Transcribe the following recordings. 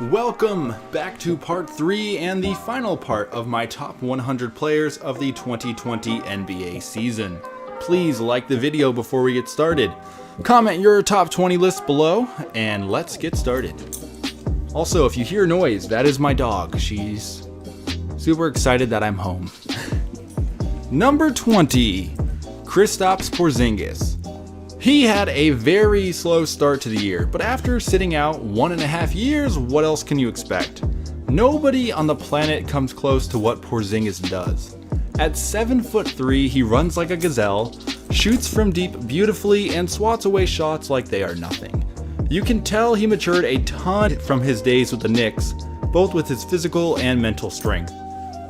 Welcome back to part 3 and the final part of my top 100 players of the 2020 NBA season. Please like the video before we get started. Comment your top 20 list below, and let's get started. Also, if you hear noise, that is my dog. She's super excited that I'm home. Number 20, Kristaps Porzingis. He had a very slow start to the year, but after sitting out 1.5 years, what else can you expect? Nobody on the planet comes close to what Porzingis does. At 7'3", he runs like a gazelle, shoots from deep beautifully, and swats away shots like they are nothing. You can tell he matured a ton from his days with the Knicks, both with his physical and mental strength.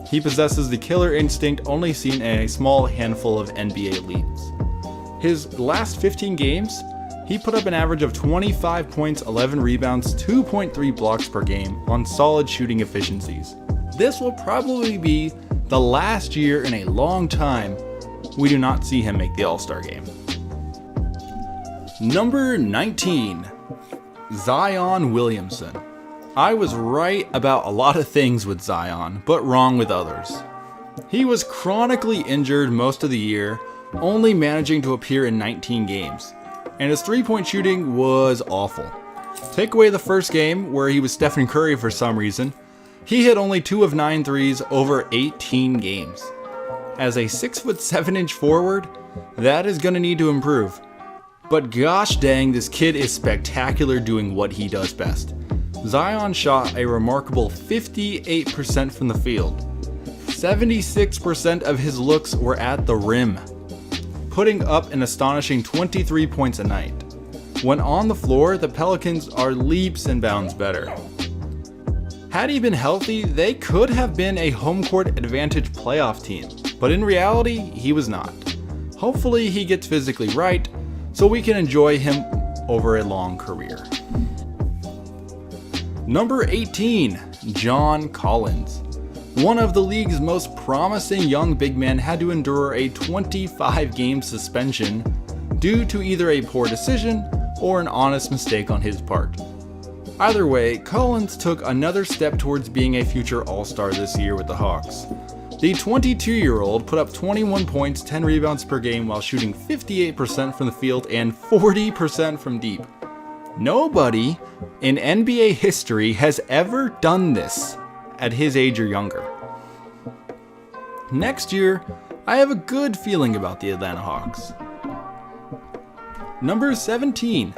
He possesses the killer instinct only seen in a small handful of NBA elites. His last 15 games, he put up an average of 25 points, 11 rebounds, 2.3 blocks per game on solid shooting efficiencies. This will probably be the last year in a long time we do not see him make the All-Star game. Number 19, Zion Williamson. I was right about a lot of things with Zion, but wrong with others. He was chronically injured most of the year, only managing to appear in 19 games, and his three-point shooting was awful. Take away the first game, where he was Stephen Curry for some reason, he hit only 2 of 9 threes over 18 games. As a 6'7" forward, that is going to need to improve. But gosh dang, this kid is spectacular doing what he does best. Zion shot a remarkable 58% from the field. 76% of his looks were at the rim, putting up an astonishing 23 points a night. When on the floor, the Pelicans are leaps and bounds better. Had he been healthy, they could have been a home court advantage playoff team, but in reality, he was not. Hopefully he gets physically right, so we can enjoy him over a long career. Number 18, John Collins. One of the league's most promising young big men had to endure a 25-game suspension due to either a poor decision or an honest mistake on his part. Either way, Collins took another step towards being a future All-Star this year with the Hawks. The 22-year-old put up 21 points, 10 rebounds per game while shooting 58% from the field and 40% from deep. Nobody in NBA history has ever done this at his age or younger. Next year, I have a good feeling about the Atlanta Hawks. Number 17,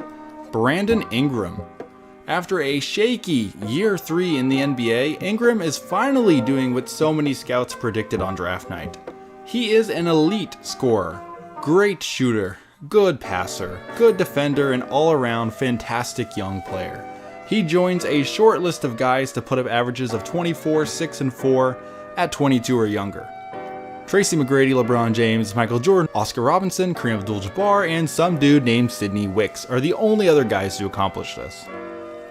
Brandon Ingram. After a shaky year 3 in the NBA, Ingram is finally doing what so many scouts predicted on draft night. He is an elite scorer, great shooter, good passer, good defender, and all-around fantastic young player. He joins a short list of guys to put up averages of 24, 6, and 4 at 22 or younger. Tracy McGrady, LeBron James, Michael Jordan, Oscar Robertson, Kareem Abdul-Jabbar, and some dude named Sidney Wicks are the only other guys to accomplish this.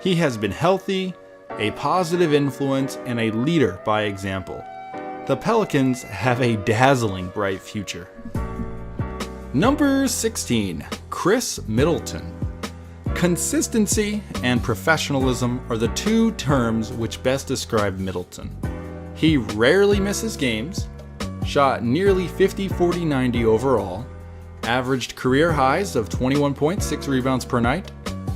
He has been healthy, a positive influence, and a leader by example. The Pelicans have a dazzling bright future. Number 16, Chris Middleton. Consistency and professionalism are the two terms which best describe Middleton. He rarely misses games, shot nearly 50-40-90 overall, averaged career highs of 21 points, 6 rebounds per night,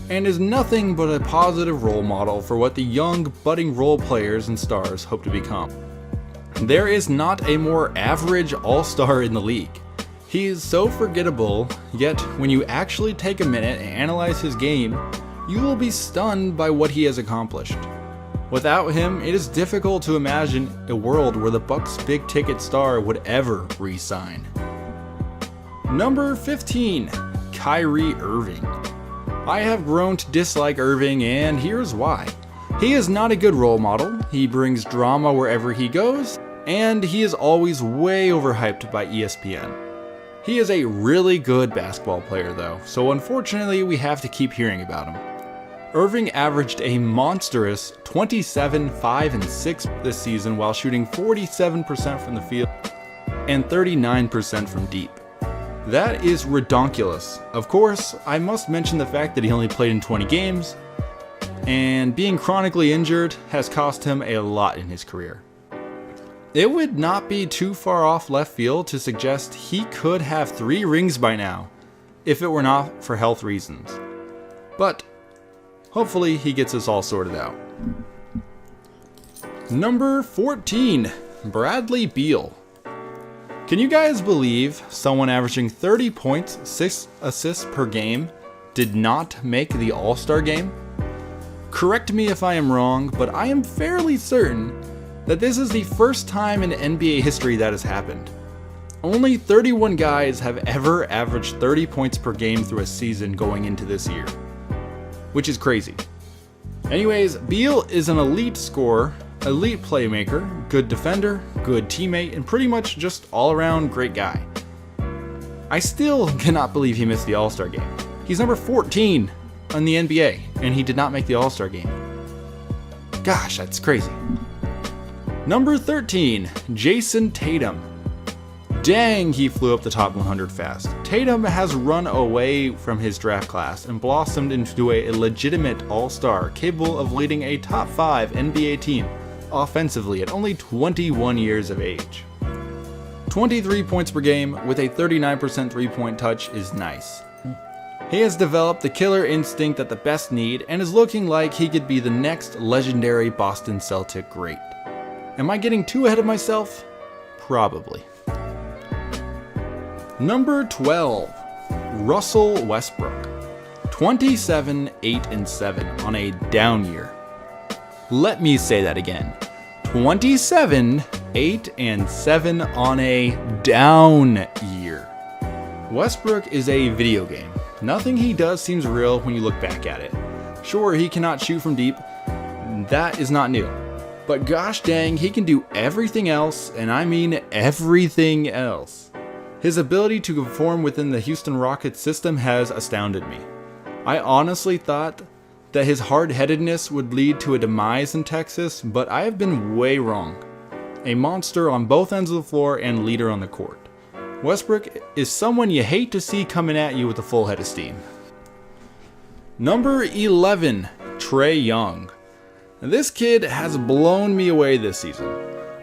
and is nothing but a positive role model for what the young, budding role players and stars hope to become. There is not a more average all-star in the league. He is so forgettable, yet when you actually take a minute and analyze his game, you will be stunned by what he has accomplished. Without him, it is difficult to imagine a world where the Bucks' big-ticket star would ever re-sign. Number 15, Kyrie Irving. I have grown to dislike Irving, and here's why. He is not a good role model, he brings drama wherever he goes, and he is always way overhyped by ESPN. He is a really good basketball player though, so unfortunately we have to keep hearing about him. Irving averaged a monstrous 27, 5, and 6 this season while shooting 47% from the field and 39% from deep. That is redonkulous. Of course, I must mention the fact that he only played in 20 games, and being chronically injured has cost him a lot in his career. It would not be too far off left field to suggest he could have 3 rings by now, if it were not for health reasons. But hopefully he gets this all sorted out. Number 14, Bradley Beal. Can you guys believe someone averaging 30 points, 6 assists per game did not make the All-Star game? Correct me if I am wrong, but I am fairly certain that this is the first time in NBA history that has happened. Only 31 guys have ever averaged 30 points per game through a season going into this year, which is crazy. Anyways, Beal is an elite scorer, elite playmaker, good defender, good teammate, and pretty much just all-around great guy. I still cannot believe he missed the All-Star game. He's number 14 in the NBA, and he did not make the All-Star game. Gosh, that's crazy. Number 13, Jayson Tatum. Dang, he flew up the top 100 fast. Tatum has run away from his draft class and blossomed into a legitimate all-star capable of leading a top 5 NBA team offensively at only 21 years of age. 23 points per game with a 39% three-point touch is nice. He has developed the killer instinct that the best need and is looking like he could be the next legendary Boston Celtic great. Am I getting too ahead of myself? Probably. Number 12, Russell Westbrook. 27, 8, and 7 on a down year. Let me say that again. 27, 8, and 7 on a down year. Westbrook is a video game. Nothing he does seems real when you look back at it. Sure, he cannot shoot from deep. That is not new. But gosh dang, he can do everything else, and I mean everything else. His ability to perform within the Houston Rockets system has astounded me. I honestly thought that his hard-headedness would lead to a demise in Texas, but I have been way wrong. A monster on both ends of the floor and leader on the court. Westbrook is someone you hate to see coming at you with a full head of steam. Number 11, Trae Young. This kid has blown me away this season.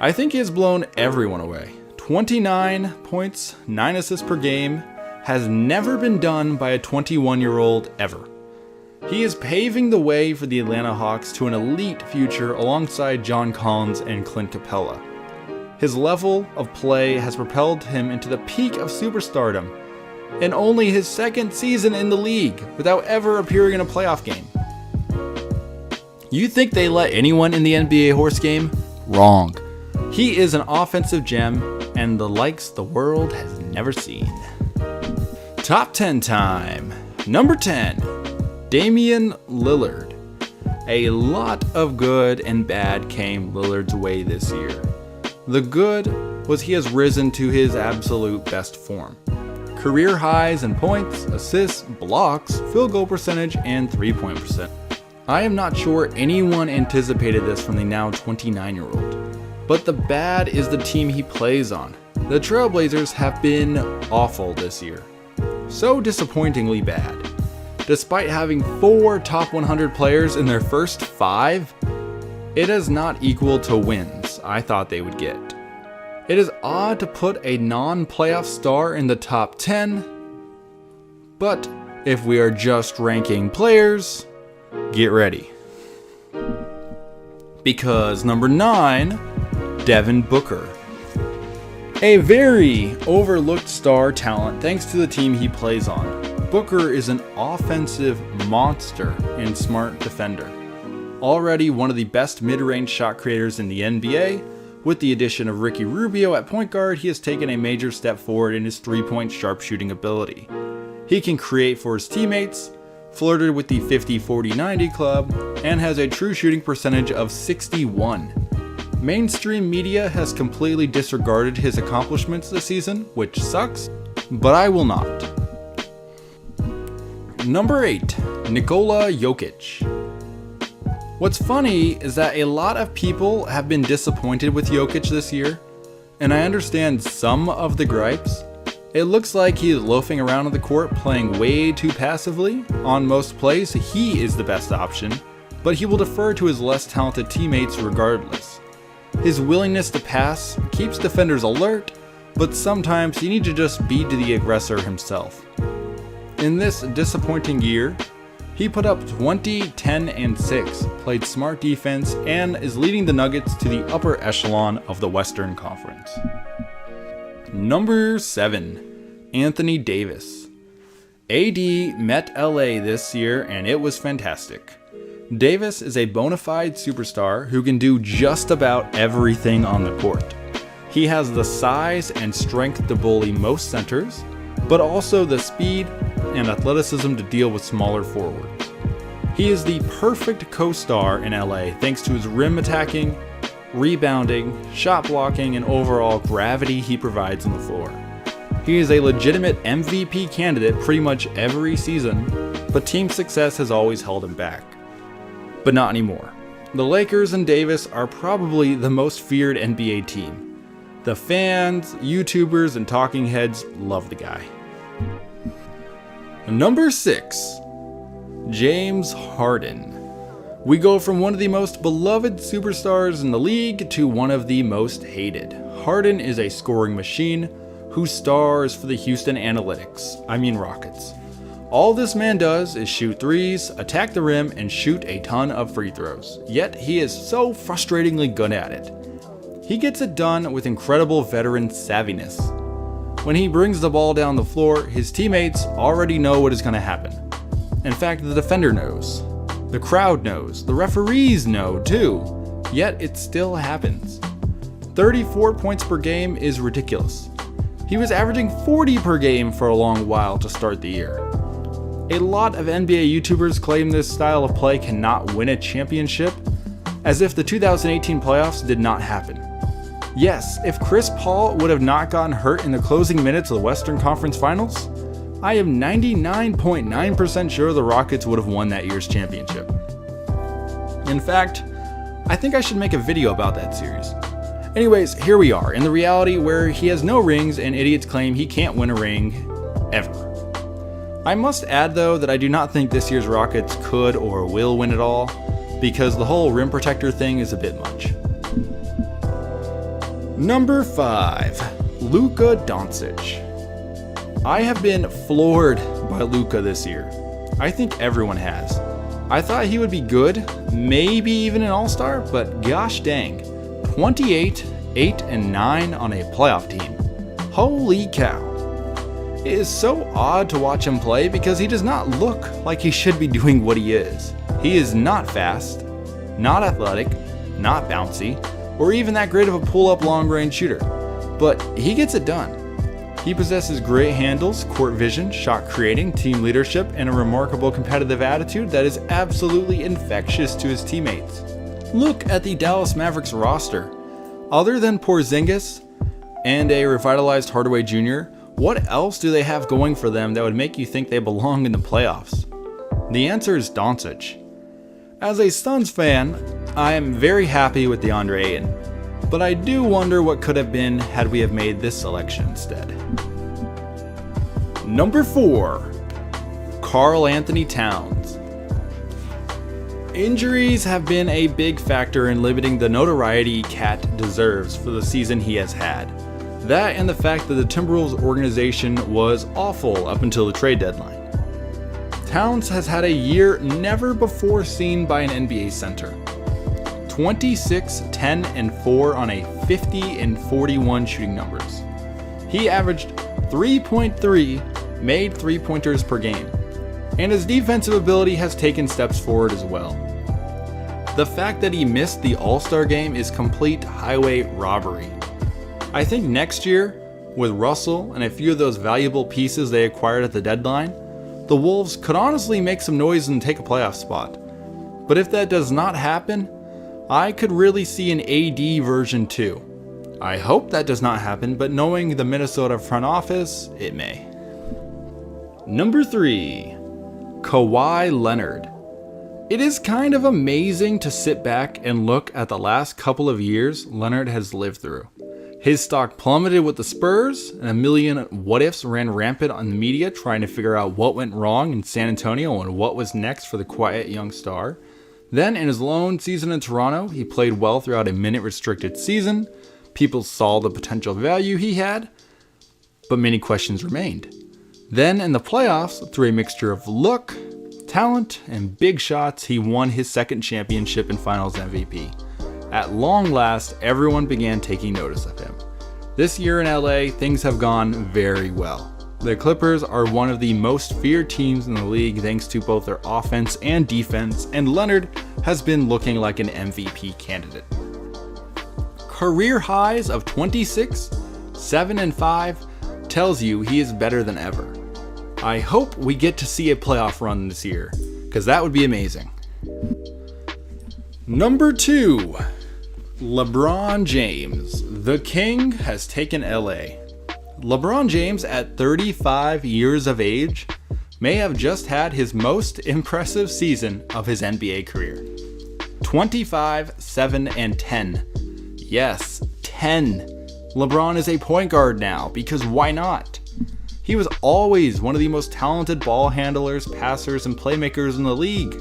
I think he has blown everyone away. 29 points, 9 assists per game has never been done by a 21-year-old ever. He is paving the way for the Atlanta Hawks to an elite future alongside John Collins and Clint Capella. His level of play has propelled him into the peak of superstardom in only his second season in the league without ever appearing in a playoff game. You think they let anyone in the NBA horse game? Wrong. He is an offensive gem and the likes the world has never seen. Top 10 time. Number 10, Damian Lillard. A lot of good and bad came Lillard's way this year. The good was he has risen to his absolute best form. Career highs in points, assists, blocks, field goal percentage, and three-point percent. I am not sure anyone anticipated this from the now 29-year-old. But the bad is the team he plays on. The Trailblazers have been awful this year. So disappointingly bad. Despite having 4 top 100 players in their first 5, it is not equal to wins I thought they would get. It is odd to put a non-playoff star in the top 10, but if we are just ranking players, get ready. Because number 9, Devin Booker. A very overlooked star talent thanks to the team he plays on. Booker is an offensive monster and smart defender. Already one of the best mid-range shot creators in the NBA, with the addition of Ricky Rubio at point guard, he has taken a major step forward in his three-point sharpshooting ability. He can create for his teammates, flirted with the 50-40-90 club, and has a true shooting percentage of 61. Mainstream media has completely disregarded his accomplishments this season, which sucks, but I will not. Number 8, Nikola Jokic. What's funny is that a lot of people have been disappointed with Jokic this year, and I understand some of the gripes. It looks like he is loafing around on the court playing way too passively. On most plays, he is the best option, but he will defer to his less talented teammates regardless. His willingness to pass keeps defenders alert, but sometimes he needs to just be the aggressor himself. In this disappointing year, he put up 20, 10, and 6, played smart defense, and is leading the Nuggets to the upper echelon of the Western Conference. Number 7. Anthony Davis. AD met LA this year and it was fantastic. Davis is a bona fide superstar who can do just about everything on the court. He has the size and strength to bully most centers, but also the speed and athleticism to deal with smaller forwards. He is the perfect co-star in LA thanks to his rim attacking, rebounding, shot blocking, and overall gravity he provides on the floor. He is a legitimate MVP candidate pretty much every season, but team success has always held him back. But not anymore. The Lakers and Davis are probably the most feared NBA team. The fans, YouTubers, and talking heads love the guy. Number 6. James Harden. We go from one of the most beloved superstars in the league to one of the most hated. Harden is a scoring machine who stars for the Houston Rockets. All this man does is shoot threes, attack the rim, and shoot a ton of free throws. Yet he is so frustratingly good at it. He gets it done with incredible veteran savviness. When he brings the ball down the floor, his teammates already know what is going to happen. In fact, the defender knows. The crowd knows. The referees know too. Yet it still happens. 34 points per game is ridiculous. He was averaging 40 per game for a long while to start the year. A lot of NBA YouTubers claim this style of play cannot win a championship, as if the 2018 playoffs did not happen. Yes, if Chris Paul would have not gotten hurt in the closing minutes of the Western Conference Finals, I am 99.9% sure the Rockets would have won that year's championship. In fact, I think I should make a video about that series. Anyways, here we are in the reality where he has no rings and idiots claim he can't win a ring ever. I must add though that I do not think this year's Rockets could or will win it all, because the whole rim protector thing is a bit much. Number 5. Luka Doncic. I have been floored by Luka this year. I think everyone has. I thought he would be good, maybe even an all-star, but gosh dang. 28, 8, and 9 on a playoff team. Holy cow. It is so odd to watch him play because he does not look like he should be doing what he is. He is not fast, not athletic, not bouncy, or even that great of a pull-up long-range shooter. But he gets it done. He possesses great handles, court vision, shot creating, team leadership, and a remarkable competitive attitude that is absolutely infectious to his teammates. Look at the Dallas Mavericks roster. Other than Porzingis and a revitalized Hardaway Jr., what else do they have going for them that would make you think they belong in the playoffs? The answer is Doncic. As a Suns fan, I am very happy with DeAndre Ayton, but I do wonder what could have been had we have made this selection instead. Number 4. KarlAnthony Towns. Injuries have been a big factor in limiting the notoriety Cat deserves for the season he has had. That and the fact that the Timberwolves organization was awful up until the trade deadline. Towns has had a year never before seen by an NBA center. 26, 10, and 4 on a 50 and 41 shooting numbers. He averaged 3.3 made three-pointers per game, and his defensive ability has taken steps forward as well. The fact that he missed the All-Star game is complete highway robbery. I think next year, with Russell and a few of those valuable pieces they acquired at the deadline, the Wolves could honestly make some noise and take a playoff spot. But if that does not happen, I could really see an AD version 2. I hope that does not happen, but knowing the Minnesota front office, it may. Number 3. Kawhi Leonard. It is kind of amazing to sit back and look at the last couple of years Leonard has lived through. His stock plummeted with the Spurs, and a million what-ifs ran rampant on the media trying to figure out what went wrong in San Antonio and what was next for the quiet young star. Then in his lone season in Toronto, he played well throughout a minute-restricted season. People saw the potential value he had, but many questions remained. Then in the playoffs, through a mixture of luck, talent, and big shots, he won his second championship and Finals MVP. At long last, everyone began taking notice of him. This year in LA, things have gone very well. The Clippers are one of the most feared teams in the league thanks to both their offense and defense, and Leonard has been looking like an MVP candidate. Career highs of 26, 7 and 5 tells you he is better than ever. I hope we get to see a playoff run this year, because that would be amazing. Number 2, LeBron James. The King has taken LA. LeBron James, at 35 years of age, may have just had his most impressive season of his NBA career. 25, 7, and 10. Yes, 10. LeBron is a point guard now, because why not? He was always one of the most talented ball handlers, passers, and playmakers in the league.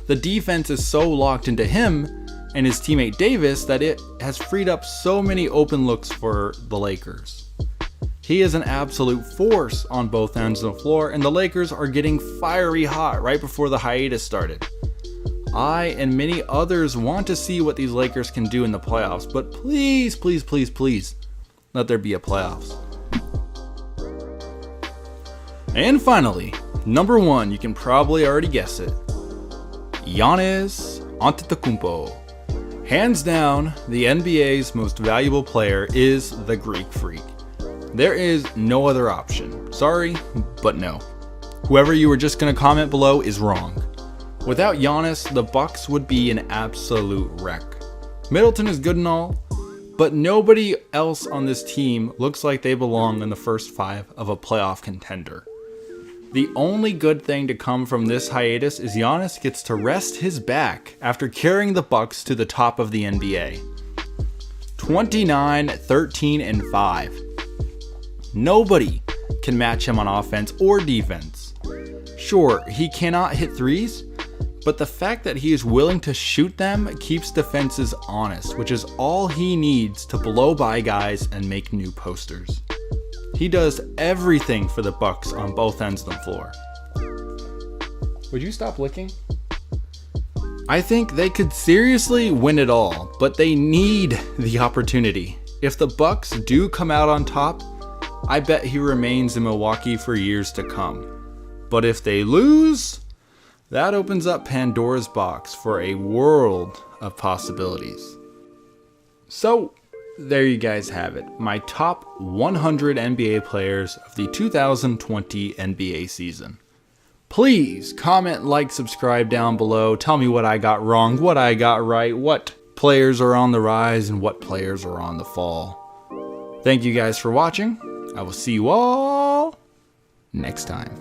The defense is so locked into him and his teammate Davis that it has freed up so many open looks for the Lakers. He is an absolute force on both ends of the floor, and the Lakers are getting fiery hot right before the hiatus started. I and many others want to see what these Lakers can do in the playoffs, but please, please, please, please, let there be a playoffs. And finally, number 1, you can probably already guess it. Giannis Antetokounmpo. Hands down, the NBA's most valuable player is the Greek Freak. There is no other option. Sorry, but no. Whoever you were just going to comment below is wrong. Without Giannis, the Bucks would be an absolute wreck. Middleton is good and all, but nobody else on this team looks like they belong in the first 5 of a playoff contender. The only good thing to come from this hiatus is Giannis gets to rest his back after carrying the Bucks to the top of the NBA. 29, 13, and 5. Nobody can match him on offense or defense. Sure, he cannot hit threes, but the fact that he is willing to shoot them keeps defenses honest, which is all he needs to blow by guys and make new posters. He does everything for the Bucks on both ends of the floor. Would you stop licking? I think they could seriously win it all, but they need the opportunity. If the Bucks do come out on top, I bet he remains in Milwaukee for years to come. But if they lose, that opens up Pandora's box for a world of possibilities. So, there you guys have it. My top 100 NBA players of the 2020 NBA season. Please comment, like, subscribe down below. Tell me what I got wrong, what I got right, what players are on the rise, and what players are on the fall. Thank you guys for watching. I will see you all next time.